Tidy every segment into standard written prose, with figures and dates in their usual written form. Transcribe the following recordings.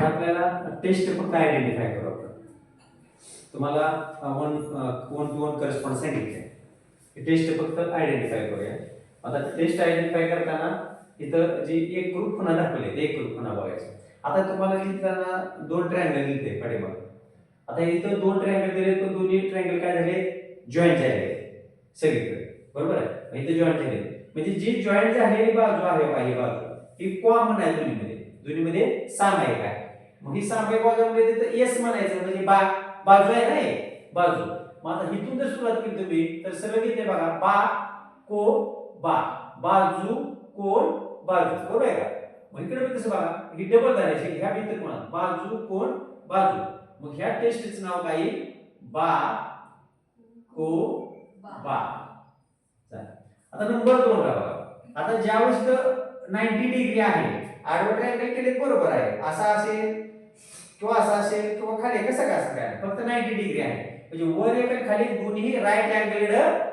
आपल्याला टेस्ट फक्त आयडेंटिफाय करू आपण. तुम्हाला वन टू वन करस्पॉन्ड सांगितले, टेस्ट फक्त आयडेंटिफाय करूया. आता टेस्ट आयडेंटिफाय करताना इथं जी एक ग्रुप पुन्हा दाखवले ते एक ग्रुप पुन्हा बघायचं. आता तुम्हाला लिहिताना दोन ट्रायंगल दिले पाठीमागे. आता इथं दोन ट्रायंगल दिले तर दोन्ही ट्रायंगल काय झाले, जॉईंट झाले सगळीकडे, बरोबर आहे. इथे जॉईंट झाले म्हणजे जी जॉईंट झालेली बाजू आहे बाह्य बाजू ही कॉमन आहे दोन्हीमध्ये सामायिक आहे. मग ही सामायिक बाजूमध्ये तिथं एस म्हणायचं म्हणजे बाजू आहे ना बाजू. मग आता इथून जर सुरुवात केली तुम्ही तर सरळ घेतले बघा, बा को बा, बाजू कोण बाजू, बरोबर आहे का. मग इकडे कसं बघा, ही डबल धरायची, ह्या भीतर कोण बाजू कोण बाजू. मग ह्या टेस्टचं नाव काय, बा को बा. आता नंबर 2 ला बघा. आता ज्यावेळेस 90 डिग्री आहे, आडवं ट्रायंगल केले बरोबर आहे, असा असेल किंवा असा असेल किंवा खाली कसं काय फक्त 90 डिग्री आहे म्हणजे वर एक आणि खाली दोन्ही राईट अँगल्ड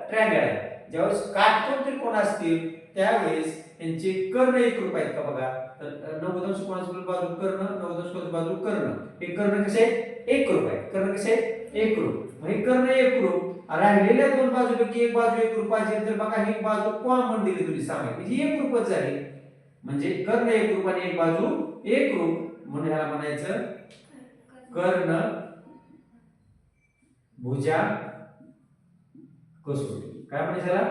ट्रायंगल आहे. ज्यावेळेस काटकोन त्रिकोण असतील त्यावेळेस त्यांचे कर्ण एकरूप आहेत का बघा. तर 90 अंश कोणाची बाजू कर्ण, 90 अंश कोणाची बाजू कर्ण. हे कर्ण कसे एकरूप आहेत, कर्ण कसे एकरूप. मग हे कर्ण एकरूप राहिलेल्या दोन बाजूपैकी एक बाजू एकरूप पाहिजे तर बघा ही बाजू कॉमन दिली तुम्ही सामायिक म्हणजे एकरूपच झाली. म्हणजे कर्ण एकरूप आणि एक बाजू एकरूप म्हणून ह्याला म्हणायचं कर्ण भुजा कसोटी. काय म्हणायचं ह्याला,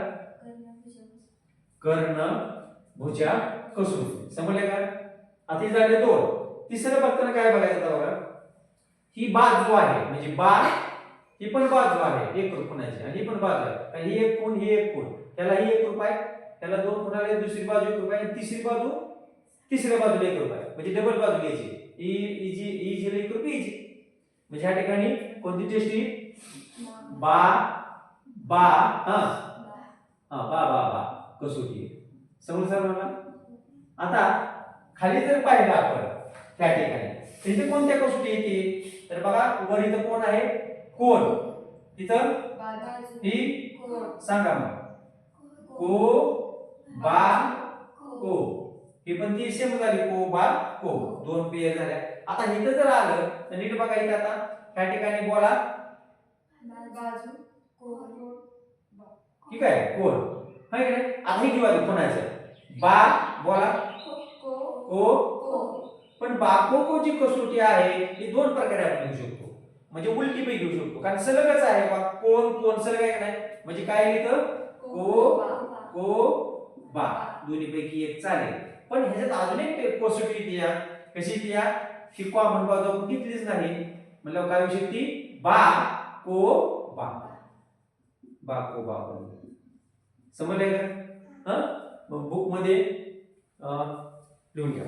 कर्ण भुजा कसोटी. समजले का. आता झाले दोन. तिसरं बघताना काय बघायचं बघा, ही बाजू आहे म्हणजे बा, ही पण बाजू आहे एकरूप कोणाची आणि ही पण बाजू आहे. आणि ही एक कोण ही एक कोण, त्याला ही एकरूप आहे, त्याला दोन कोण आले, दुसरी बाजू एकरूप आहे, तिसरी बाजू तिसऱ्या बाजूला एकरूप आहे म्हणजे डबल बाजू घ्यायची. ई जी एकरूप ई जी. म्हणजे ह्या ठिकाणी कोणती टेस्ट ही, बा बा हा हा बा बा बा कसोटी. समजलं सर मला. आता खाली जर पाहिलं आपण त्या ठिकाणी इथे कोणत्या कसोटी येते तर बघा, वर इथं कोण आहे कोण, तिथं ही सांगा मग को बा को, ही पण ती सेम झाली को बा को, दोन पेयर झाल्या. आता इथं जर आलं तर नीट बघा, इथं आता त्या ठिकाणी बोला बाजू कोण, ठीक आहे कोण आहे की नाही. आता ही बाजू कोणाचं, बा बोला को. पण बाको को जी कसोटी आहे ती दोन प्रकारे आपण घेऊ शकतो. म्हणजे उलटी पण घेऊ शकतो कारण सलगच आहे बा, कोण कोण सलग आहे नाही. म्हणजे काय लिहितं को बा, दोन्ही पैकी एक चालेल. पण ह्याच्यात अजून एक कसोटी येते, कशी ती ही कॉमन बाजू आपण घेतलीच नाही म्हणजे काय होऊ शकते, बा को बा, बा को बा. समजले का. मग बुक मध्ये लिहून घ्या.